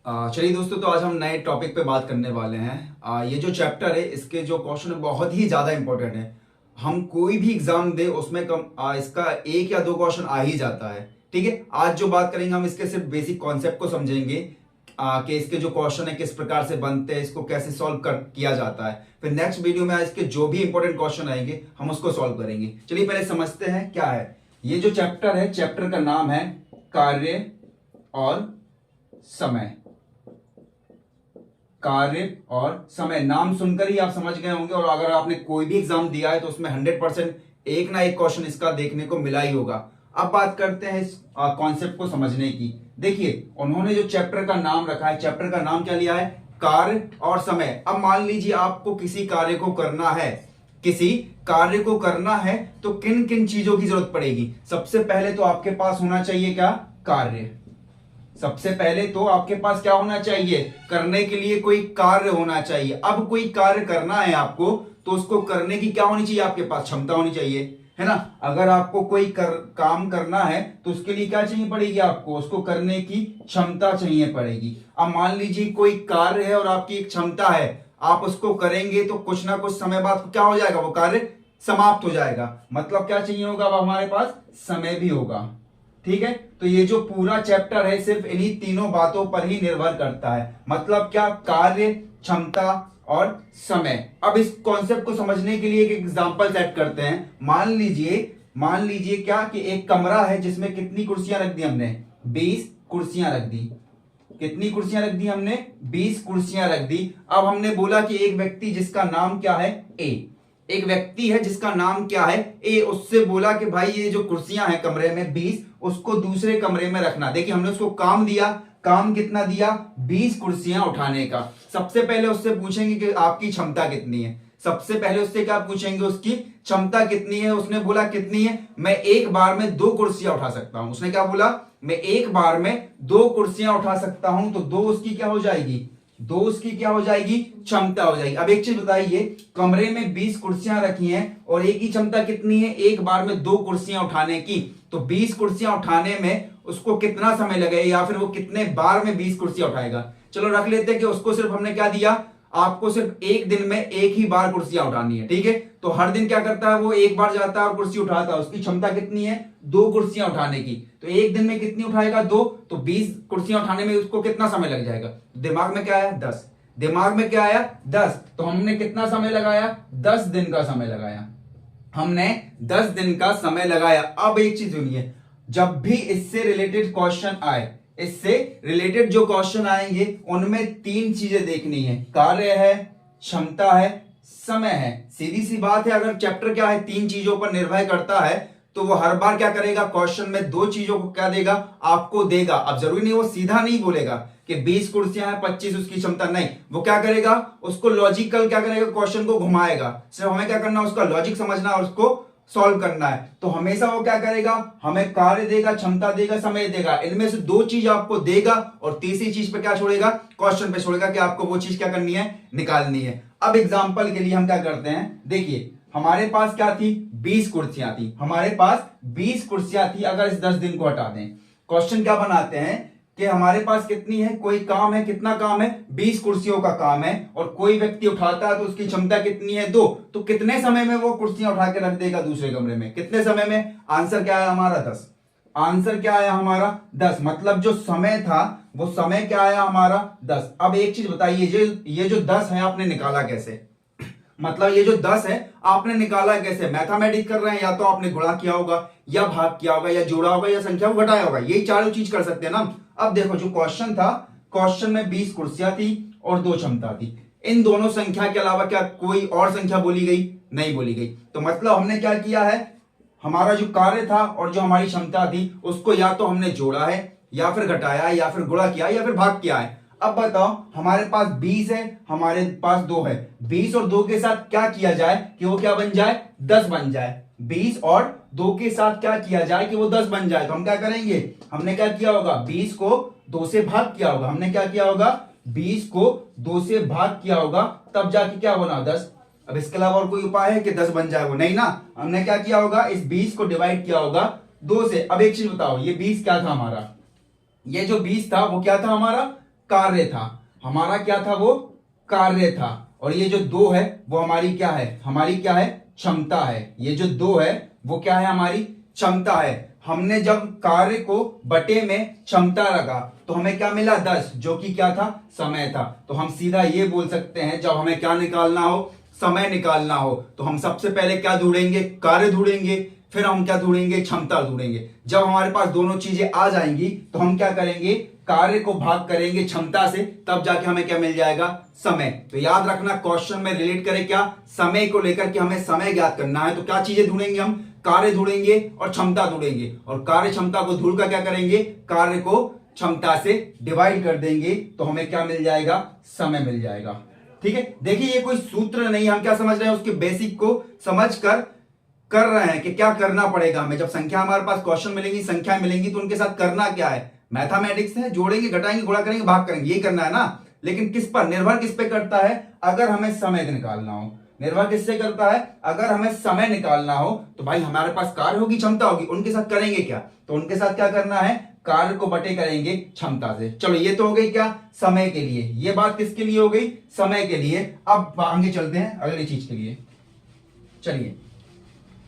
चलिए दोस्तों, तो आज हम नए टॉपिक पे बात करने वाले हैं। ये जो चैप्टर है इसके जो क्वेश्चन है बहुत ही ज़्यादा इंपॉर्टेंट है। हम कोई भी एग्जाम दे उसमें इसका एक या दो क्वेश्चन आ ही जाता है। ठीक है, आज जो बात करेंगे हम इसके सिर्फ बेसिक कॉन्सेप्ट को समझेंगे कि इसके जो क्वेश्चन है किस प्रकार से बनते हैं, इसको कैसे सॉल्व कर किया जाता है। फिर नेक्स्ट वीडियो में इसके जो भी इंपॉर्टेंट क्वेश्चन आएंगे हम उसको सॉल्व करेंगे। चलिए पहले समझते हैं क्या है ये जो चैप्टर है। चैप्टर का नाम है कार्य और समय। कार्य और समय नाम सुनकर ही आप समझ गए होंगे, और अगर आपने कोई भी एग्जाम दिया है तो उसमें 100% एक ना एक क्वेश्चन इसका देखने को मिला ही होगा। अब बात करते हैं इस कॉन्सेप्ट को समझने की। देखिए, उन्होंने जो चैप्टर का नाम रखा है, चैप्टर का नाम क्या लिया है? कार्य और समय। अब मान लीजिए आपको किसी कार्य को करना है, किसी कार्य को करना है तो किन किन चीजों की जरूरत पड़ेगी? सबसे पहले तो आपके पास होना चाहिए क्या? कार्य। सबसे पहले तो आपके पास क्या होना चाहिए? करने के लिए कोई कार्य होना चाहिए। अब कोई कार्य करना है आपको तो उसको करने की क्या होनी चाहिए? आपके पास क्षमता होनी चाहिए, है ना। अगर आपको कोई काम करना है तो उसके लिए क्या चाहिए पड़ेगी? आपको उसको करने की क्षमता चाहिए पड़ेगी। अब मान लीजिए कोई कार्य है और आपकी एक क्षमता है, आप उसको करेंगे तो कुछ ना कुछ समय बाद क्या हो जाएगा? वो कार्य समाप्त हो जाएगा। मतलब क्या चाहिए होगा? अब हमारे पास समय भी होगा। ठीक है, तो ये जो पूरा चैप्टर है सिर्फ इन्हीं तीनों बातों पर ही निर्भर करता है। मतलब क्या? कार्य, क्षमता और समय। अब इस कॉन्सेप्ट को समझने के लिए एक एग्जांपल सेट करते हैं। मान लीजिए क्या कि एक कमरा है जिसमें कितनी कुर्सियां रख दी हमने? 20 कुर्सियां रख दी। कितनी कुर्सियां रख दी हमने? 20 कुर्सियां रख दी। अब हमने बोला कि एक व्यक्ति जिसका नाम क्या है? ए। एक व्यक्ति है जिसका नाम क्या है? ए। उससे बोला कि भाई ये जो कुर्सियां हैं कमरे में 20, उसको दूसरे कमरे में रखना। देखिए, हमने उसको काम दिया। काम कितना दिया? 20 कुर्सियां उठाने का। सबसे पहले उससे पूछेंगे कि आपकी क्षमता कितनी है। सबसे पहले उससे क्या पूछेंगे? उसकी क्षमता कितनी है। उसने बोला कितनी है? मैं एक बार में 2 कुर्सियां उठा सकता हूं। उसने क्या बोला? मैं एक बार में 2 कुर्सियां उठा सकता हूं। तो 2 उसकी क्या हो जाएगी? 2 उसकी क्या हो जाएगी? क्षमता हो जाएगी। अब एक चीज बताइए, कमरे में 20 कुर्सियां रखी हैं और एक की क्षमता कितनी है? एक बार में 2 कुर्सियां उठाने की। तो 20 कुर्सियां उठाने में उसको कितना समय लगेगा, या फिर वो कितने बार में 20 कुर्सियां उठाएगा? चलो रख लेते हैं कि उसको सिर्फ हमने क्या दिया, आपको सिर्फ एक दिन में एक ही बार कुर्सियां उठानी है। ठीक है, तो हर दिन क्या करता है? वो एक बार जाता है और कुर्सी उठाता है। उसकी क्षमता कितनी है? 2 कुर्सियां उठाने की। तो एक दिन में कितनी उठाएगा? 2। तो 20 कुर्सियां उठाने में उसको कितना समय लग जाएगा? दिमाग में क्या आया? 10। दिमाग में क्या आया? 10। तो हमने कितना समय लगाया? 10 दिन का समय लगाया। हमने 10 दिन का समय लगाया। अब एक चीज सुनिए, जब भी इससे रिलेटेड क्वेश्चन आए, इससे रिलेटेड जो क्वेश्चन आएंगे उनमें 3 चीजें देखनी है। कार्य है, क्षमता है, समय है। सीधी सी बात है, अगर चैप्टर क्या है 3 चीजों पर निर्भर करता है तो वो हर बार क्या करेगा? क्वेश्चन में 2 चीजों को क्या देगा? आपको देगा। अब जरूरी नहीं वो सीधा नहीं बोलेगा कि 20 कुर्सियां हैं 25 उसकी क्षमता, नहीं। वो क्या करेगा? उसको लॉजिकल क्या करेगा? क्वेश्चन को घुमाएगा। सिर्फ हमें क्या करना? उसका लॉजिक समझना और उसको सॉल्व करना है। तो हमेशा वो क्या करेगा? हमें कार्य देगा, क्षमता देगा, समय देगा। इनमें से 2 चीज आपको देगा और तीसरी चीज पे क्या छोड़ेगा? क्वेश्चन पे छोड़ेगा कि आपको वो चीज क्या करनी है? निकालनी है। अब एग्जांपल के लिए हम क्या करते हैं, देखिए हमारे पास क्या थी? 20 कुर्सियां थी। हमारे पास 20 कुर्सियां थी। अगर इस 10 दिन को हटा दें, क्वेश्चन क्या बनाते हैं कि हमारे पास कितनी है? कोई काम है, कितना काम है? 20 कुर्सियों का काम है, और कोई व्यक्ति उठाता है तो उसकी क्षमता कितनी है? 2। तो कितने समय में वो कुर्सियां उठा के रख देगा दूसरे कमरे में? कितने समय में? आंसर क्या आया हमारा? 10। आंसर क्या आया हमारा? 10। मतलब जो समय था वो समय क्या आया हमारा? 10। अब एक चीज बताइए, ये जो 10 है आपने निकाला कैसे? मतलब ये जो 10 है आपने निकाला कैसे? मैथमेटिक्स कर रहे हैं, या तो आपने गुणा किया होगा, या भाग किया होगा, या जोड़ा होगा, या संख्या को घटाया होगा। यही चारों चीज कर सकते हैं ना। अब देखो जो क्वेश्चन था, क्वेश्चन में 20 कुर्सियां थी और 2 क्षमता थी। इन दोनों संख्या के अलावा क्या कोई और संख्या बोली गई? नहीं बोली गई। तो मतलब हमने क्या किया है, हमारा जो कार्य था और जो हमारी क्षमता थी उसको या तो हमने जोड़ा है, या फिर घटाया, या फिर गुणा किया, या फिर भाग किया है। अब बताओ, हमारे पास 20 है, हमारे पास 2 है। 20 और 2 के साथ क्या किया जाए कि वो क्या बन जाए? 10 बन जाए। 20 और 2 के साथ क्या किया जाए कि वो 10 बन जाए? तो हम क्या करेंगे? हमने क्या किया होगा? 20 को 2 से भाग किया होगा। हमने क्या किया होगा? 20 को 2 से भाग किया होगा, तब जाके क्या बना? 10। अब इसके अलावा और कोई उपाय है कि 10 बन जाए? वो नहीं ना। हमने क्या किया होगा? इस 20 को डिवाइड किया होगा 2 से। अब एक चीज बताओ, ये 20 क्या था हमारा? ये जो 20 था वो क्या था हमारा? कार्य था, हमारा क्या था, वो कार्य था। और ये जो 2 है वो हमारी क्या है, हमारी क्या है, क्षमता है। ये जो 2 है वो क्या है, हमारी क्षमता है। हमने जब कार्य को बटे में क्षमता रखा तो हमें क्या मिला, 10, जो कि क्या था, समय था। तो हम सीधा ये बोल सकते हैं जब हमें क्या निकालना हो, समय निकालना हो, तो हम सबसे पहले क्या ढूंढेंगे, कार्य ढूंढेंगे, फिर हम क्या ढूंढेंगे, क्षमता ढूंढेंगे। जब हमारे पास दोनों चीजें आ जाएंगी तो हम क्या करेंगे, कार्य को भाग करेंगे क्षमता से, तब जाके हमें क्या मिल जाएगा, समय। तो याद रखना क्वेश्चन में रिलेट करें क्या, समय को लेकर के हमें समय ज्ञात करना है। तो क्या चीजें ढूंढेंगे हम, कार्य ढूंढेंगे और क्षमता ढूंढेंगे, और कार्य क्षमता को ढूंढ कर क्या करेंगे, कार्य को क्षमता से डिवाइड कर देंगे, तो हमें क्या मिल जाएगा, समय मिल जाएगा। ठीक है, देखिए ये कोई सूत्र नहीं, हम क्या समझ रहे हैं, उसके बेसिक को समझ कर रहे हैं कि क्या करना पड़ेगा हमें। जब संख्या हमारे पास क्वेश्चन मिलेंगी, संख्या मिलेंगी, तो उनके साथ करना क्या है, मैथमेटिक्स है, जोड़ेंगे, घटाएंगे, गुणा करेंगे, भाग करेंगे, ये करना है ना। लेकिन किस पर निर्भर, किस पे करता है, अगर हमें समय निकालना हो, निर्भर किससे करता है, अगर हमें समय निकालना हो तो भाई हमारे पास कार्य होगी, क्षमता होगी, उनके साथ करेंगे क्या, तो उनके साथ क्या करना है, कार्य को बटे करेंगे क्षमता से। चलो ये तो हो गई क्या, समय के लिए, ये बात किसके लिए हो गई, समय के लिए। अब आगे चलते हैं अगली चीज के लिए। चलिए,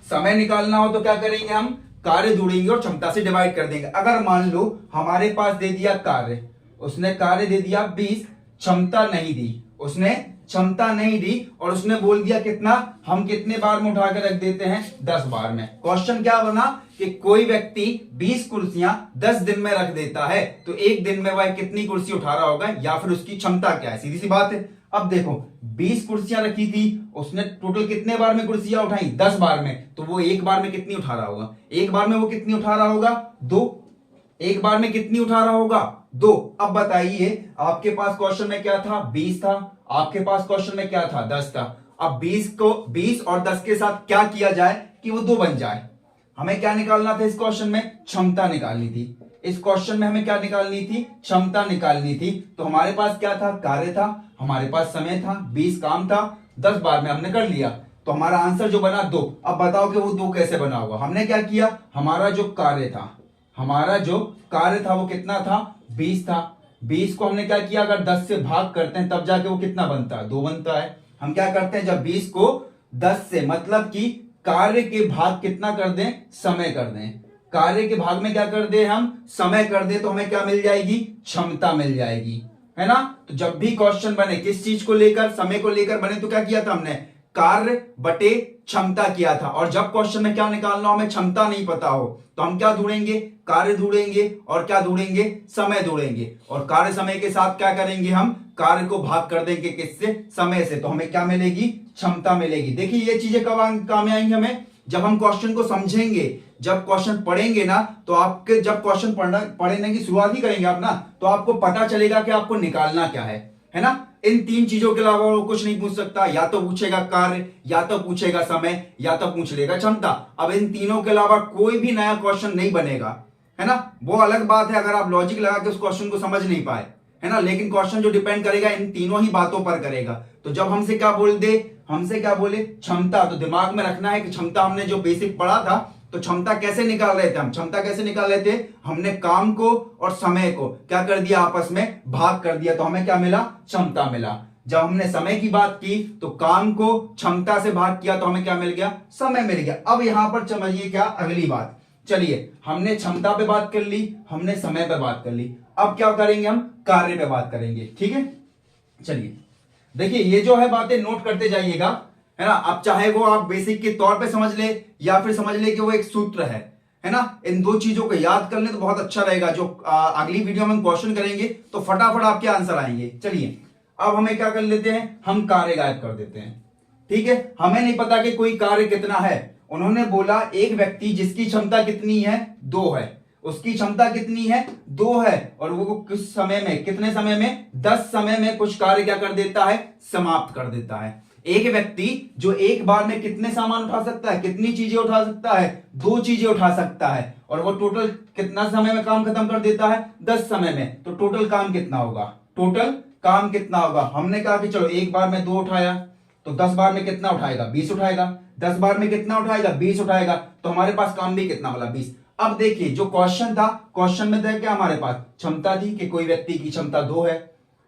समय निकालना हो तो क्या करेंगे हम, कार्य ढूंढेंगे और क्षमता से डिवाइड कर देंगे। अगर मान लो हमारे पास दे दिया कार्य, उसने कार्य दे दिया 20, क्षमता नहीं दी, उसने क्षमता नहीं दी, और उसने बोल दिया कितना, हम कितने बार में उठा के रख देते हैं, 10 बार में। क्वेश्चन क्या बना कि कोई व्यक्ति 20 कुर्सियां 10 दिन में रख देता है, तो एक दिन में वह कितनी कुर्सी उठा रहा होगा, या फिर उसकी क्षमता क्या है, सीधी सी बात है। अब देखो 20 कुर्सियां रखी थी, उसने टोटल कितने बार में कुर्सियां उठाई, 10 बार में, तो वो एक बार में कितनी उठा रहा होगा, एक बार में वो कितनी उठा रहा होगा, 2। एक बार में कितनी उठा रहा होगा, 2। अब बताइए आपके पास क्वेश्चन में क्या था, 20 था, आपके पास क्वेश्चन में क्या था, 10 था। अब 20 और 10 के साथ क्या किया जाए कि वो 2 बन जाए। हमें क्या निकालना था इस क्वेश्चन में, क्षमता निकालनी थी। इस क्वेश्चन में हमें क्या निकालनी थी, क्षमता निकालनी थी। तो हमारे पास क्या था, कार्य था, हमारे पास समय था, 20 काम था, 10 बार में हमने कर लिया, तो हमारा आंसर जो बना 2। अब बताओ कि वो 2 कैसे बना होगा। हमने क्या किया, हमारा जो कार्य था, वो कितना था, 20 था। 20 को हमने क्या किया, अगर 10 से भाग करते हैं तब जाके वो कितना बनता है, 2 बनता है। हम क्या करते हैं, जब 20 को 10 से, मतलब कि कार्य के भाग कितना कर दें, समय कर दें, कार्य के भाग में क्या कर दे, हम समय कर दे, तो हमें क्या मिल जाएगी, क्षमता मिल जाएगी, है ना। तो जब भी क्वेश्चन बने किस चीज को लेकर, समय को लेकर बने, तो क्या किया था हमने, कार्य बटे क्षमता किया था। और जब क्वेश्चन में क्या निकालना हो, हमें क्षमता नहीं पता हो, तो हम क्या ढूंढेंगे, कार्य ढूंढेंगे, और क्या ढूंढेंगे, समय ढूंढेंगे, और कार्य समय के साथ क्या करेंगे, हम कार्य को भाग कर देंगे किससे, समय से, तो हमें क्या मिलेगी, क्षमता मिलेगी। देखिए ये चीजें कब काम में आएंगी हमें, जब हम क्वेश्चन को समझेंगे, जब क्वेश्चन पढ़ेंगे ना, तो आपके जब क्वेश्चन पढ़ने की शुरुआत ही करेंगे आप ना, तो आपको पता चलेगा कि आपको निकालना क्या है ना। इन 3 चीजों के अलावा वो कुछ नहीं पूछ सकता, या तो पूछेगा कार्य, या तो पूछेगा समय, या तो पूछ लेगा क्षमता। अब इन तीनों के अलावा कोई भी नया क्वेश्चन नहीं बनेगा, है ना। वो अलग बात है अगर आप लॉजिक लगा के उस क्वेश्चन को समझ नहीं पाए, है ना, लेकिन क्वेश्चन जो डिपेंड करेगा इन तीनों ही बातों पर करेगा। तो जब हमसे क्या बोले क्षमता, तो दिमाग में रखना है कि क्षमता हमने जो बेसिक पढ़ा था, तो क्षमता कैसे निकाल रहे थे हम, क्षमता कैसे निकाल रहे थे, हमने काम को और समय को क्या कर दिया, आपस में भाग कर दिया, तो हमें क्या मिला, क्षमता मिला। जब हमने समय की बात की तो काम को क्षमता से भाग किया, तो हमें क्या मिल गया, समय मिल गया। अब यहां पर समझिए क्या अगली बात, चलिए हमने क्षमता पे बात कर ली, हमने समय पे बात कर ली, अब क्या करेंगे, हम कार्य पे बात करेंगे। ठीक है, चलिए देखिए ये जो है बातें नोट करते जाइएगा, है ना। अब चाहे वो आप बेसिक के तौर पे समझ ले, या फिर समझ ले कि वो एक सूत्र है ना। इन 2 चीजों को याद कर ले तो बहुत अच्छा रहेगा। जो अगली वीडियो में हम क्वेश्चन करेंगे तो फटाफट आपके आंसर आएंगे। चलिए अब हमें क्या कर लेते हैं, हम कार्य गायब कर देते हैं। ठीक है, हमें नहीं पता कि कोई कार्य कितना है। उन्होंने बोला एक व्यक्ति जिसकी क्षमता कितनी है, 2 है, उसकी क्षमता कितनी है, 2 है, और वो किस समय में, कितने समय में, 10 समय में कुछ कार्य क्या कर देता है, समाप्त कर देता है। एक व्यक्ति जो एक बार में कितने सामान उठा सकता है, कितनी चीजें उठा सकता है, 2 चीजें उठा सकता है, और वो टोटल कितना समय में काम खत्म कर देता है, 10 समय में। तो टोटल काम कितना होगा, हमने कहा कि चलो एक बार में 2 उठाया, तो 10 बार में कितना उठाएगा, 20 उठाएगा, 10 बार में कितना उठाएगा, 20 उठाएगा, तो हमारे पास काम भी कितना वाला, 20। अब देखिए जो क्वेश्चन था, क्वेश्चन में था क्या हमारे पास क्षमता थी कि कोई व्यक्ति की क्षमता 2 है,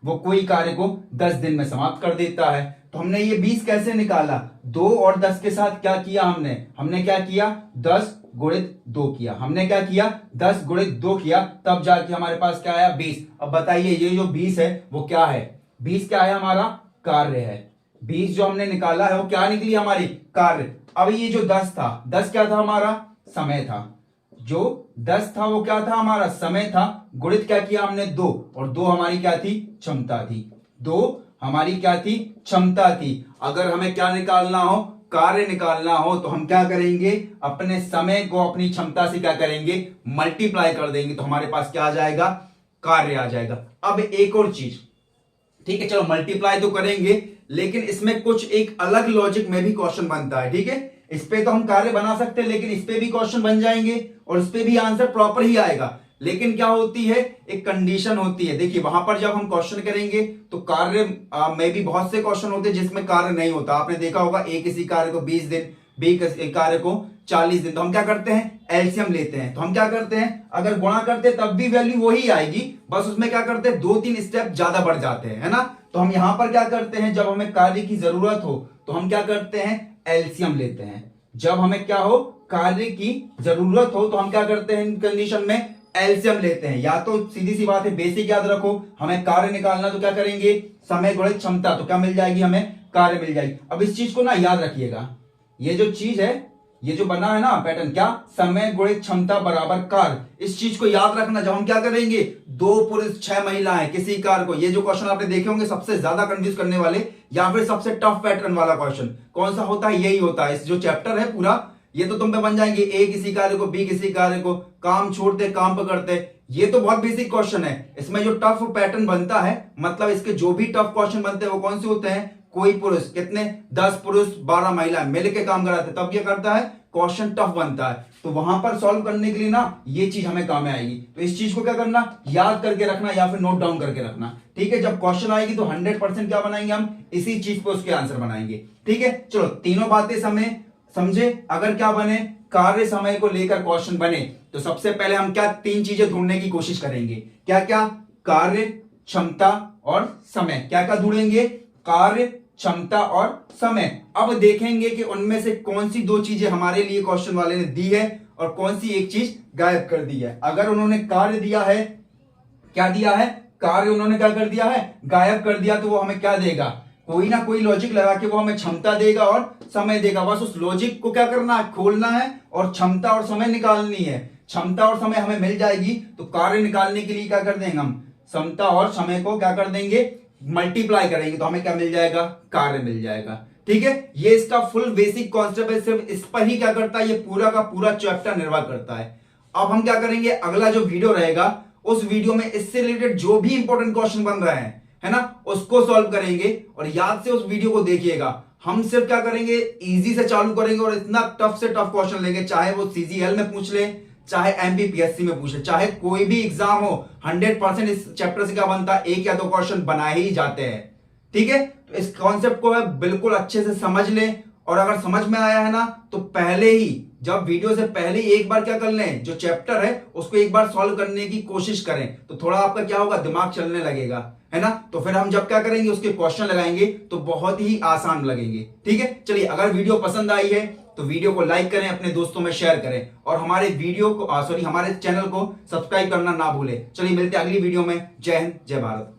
वो कोई कार्य को 10 दिन में समाप्त कर देता है। तो हमने ये 20 कैसे निकाला, 2 और 10 के साथ क्या किया हमने क्या किया 10 गुणित 2 किया। हमने क्या किया 10 गुणित 2 किया, तब जाके हमारे पास क्या आया 20। अब बताइए ये जो 20 है वो क्या है, 20 क्या है हमारा कार्य है। 20 जो हमने निकाला है वो क्या निकली हमारी कार्य। अब ये जो 10 था, 10 क्या था हमारा समय था, जो 10 था वो क्या था हमारा समय था, गुणित क्या किया हमने 2, और 2 हमारी क्या थी क्षमता थी, 2 हमारी क्या थी क्षमता थी। अगर हमें क्या निकालना हो कार्य निकालना हो तो हम क्या करेंगे, अपने समय को अपनी क्षमता से क्या करेंगे मल्टीप्लाई कर देंगे, तो हमारे पास क्या आ जाएगा कार्य आ जाएगा। अब एक और चीज, ठीक है चलो मल्टीप्लाई तो करेंगे लेकिन इसमें कुछ एक अलग लॉजिक में भी क्वेश्चन बनता है। ठीक है इस पे तो हम कार्य बना सकते हैं लेकिन इस पे भी क्वेश्चन बन जाएंगे और इस पे भी आंसर प्रॉपर ही आएगा। लेकिन क्या होती है एक कंडीशन होती है, देखिए वहां पर जब हम क्वेश्चन करेंगे तो कार्य में भी बहुत से क्वेश्चन होते हैं जिसमें कार्य नहीं होता। आपने देखा होगा ए किसी कार्य को 20 दिन, बी कार्य को 40 दिन, तो हम क्या करते हैं एलसीएम लेते हैं। तो हम क्या करते हैं अगर गुणा करते तब भी वैल्यू वही आएगी, बस उसमें क्या करते हैं 2-3 स्टेप ज्यादा बढ़ जाते हैं, है ना। तो हम यहां पर क्या करते हैं जब हमें कार्य की जरूरत हो तो हम क्या करते हैं एलसीएम लेते हैं। जब हमें क्या हो कार्य की जरूरत हो तो हम क्या करते हैं इन कंडीशन में एलसीएम लेते हैं। या तो सीधी सी बात है बेसिक याद रखो, हमें कार्य निकालना तो क्या करेंगे समय गुणित क्षमता, तो क्या मिल जाएगी हमें कार्य मिल जाएगी। अब इस चीज को ना याद रखिएगा, ये जो चीज है ये जो बना है ना पैटर्न क्या समय गुणित क्षमता बराबर कार्य, इस चीज को याद रखना। जब हम क्या करेंगे 2 पुरुष 6 महिलाएं किसी कार्य को, ये जो क्वेश्चन आपने देखे होंगे सबसे ज्यादा कंफ्यूज करने वाले या फिर सबसे टफ पैटर्न वाला क्वेश्चन कौन सा होता है, यही होता है। इस जो चैप्टर है पूरा ये तो तुम पे बन जाएंगे, ए किसी कार्य को बी किसी कार्य को, काम छोड़ते काम पकड़ते, ये तो बहुत बेसिक क्वेश्चन है। इसमें जो टफ पैटर्न बनता है मतलब इसके जो भी टफ क्वेश्चन बनते हैं वो कौन से होते हैं, कोई पुरुष कितने 10 पुरुष 12 महिला मिलकर काम कराते तब क्या करता है क्वेश्चन टफ बनता है। तो वहां पर सॉल्व करने के लिए ना ये चीज हमें काम में आएगी, तो इस चीज को क्या करना याद करके रखना या फिर नोट डाउन करके रखना। ठीक है जब क्वेश्चन आएगी तो 100% क्या बनाएंगे हम इसी चीज पे उसके आंसर बनाएंगे। ठीक है चलो तीनों बातें समझे। अगर क्या बने कार्य समय को लेकर क्वेश्चन बने तो सबसे पहले हम क्या 3 चीजें ढूंढने की कोशिश करेंगे, क्या क्या कार्य क्षमता और समय, क्या क्या ढूंढेंगे कार्य क्षमता और समय। अब देखेंगे कि उनमें से कौन सी 2 चीजें हमारे लिए क्वेश्चन वाले ने दी है और कौन सी एक चीज गायब कर दी है। अगर उन्होंने कार्य दिया है, क्या दिया है कार्य उन्होंने क्या कर दिया है गायब कर दिया, तो वो हमें क्या देगा कोई ना कोई लॉजिक लगा के वो हमें क्षमता देगा और समय देगा। बस उस लॉजिक को क्या करना है खोलना है और क्षमता और समय निकालनी है। क्षमता और समय हमें मिल जाएगी तो कार्य निकालने के लिए क्या कर देंगे हम क्षमता और समय को क्या कर देंगे मल्टीप्लाई करेंगे तो हमें क्या मिल जाएगा कार्य मिल जाएगा। ठीक है ये इसका फुल बेसिक कॉन्सेप्ट है, सिर्फ इस पर ही क्या करता है ये पूरा का पूरा चैप्टर निर्भर करता है। अब हम क्या करेंगे अगला जो वीडियो रहेगा उस वीडियो में इससे रिलेटेड जो भी इंपॉर्टेंट क्वेश्चन बन रहे हैं है ना उसको सॉल्व करेंगे और याद से उस वीडियो को देखिएगा। हम सिर्फ क्या करेंगे इजी से चालू करेंगे और इतना टफ से टफ क्वेश्चन लेंगे, चाहे वो सीजीएल में पूछ ले चाहे एमपीपीएससी में पूछ ले चाहे कोई भी एग्जाम हो 100% इस चैप्टर से क्या बनता है 1 या 2 क्वेश्चन बनाए ही जाते हैं। ठीक है तो इस कॉन्सेप्ट को बिल्कुल अच्छे से समझ लें और अगर समझ में आया है ना तो पहले ही जब वीडियो से पहले ही एक बार क्या कर लें जो चैप्टर है उसको एक बार सॉल्व करने की कोशिश करें, तो थोड़ा आपका क्या होगा दिमाग चलने लगेगा है ना। तो फिर हम जब क्या करेंगे उसके क्वेश्चन लगाएंगे तो बहुत ही आसान लगेंगे। ठीक है चलिए अगर वीडियो पसंद आई है तो वीडियो को लाइक करें, अपने दोस्तों में शेयर करें और हमारे वीडियो को हमारे चैनल को सब्सक्राइब करना ना भूलें। चलिए मिलते हैं अगली वीडियो में। जय हिंद जय भारत।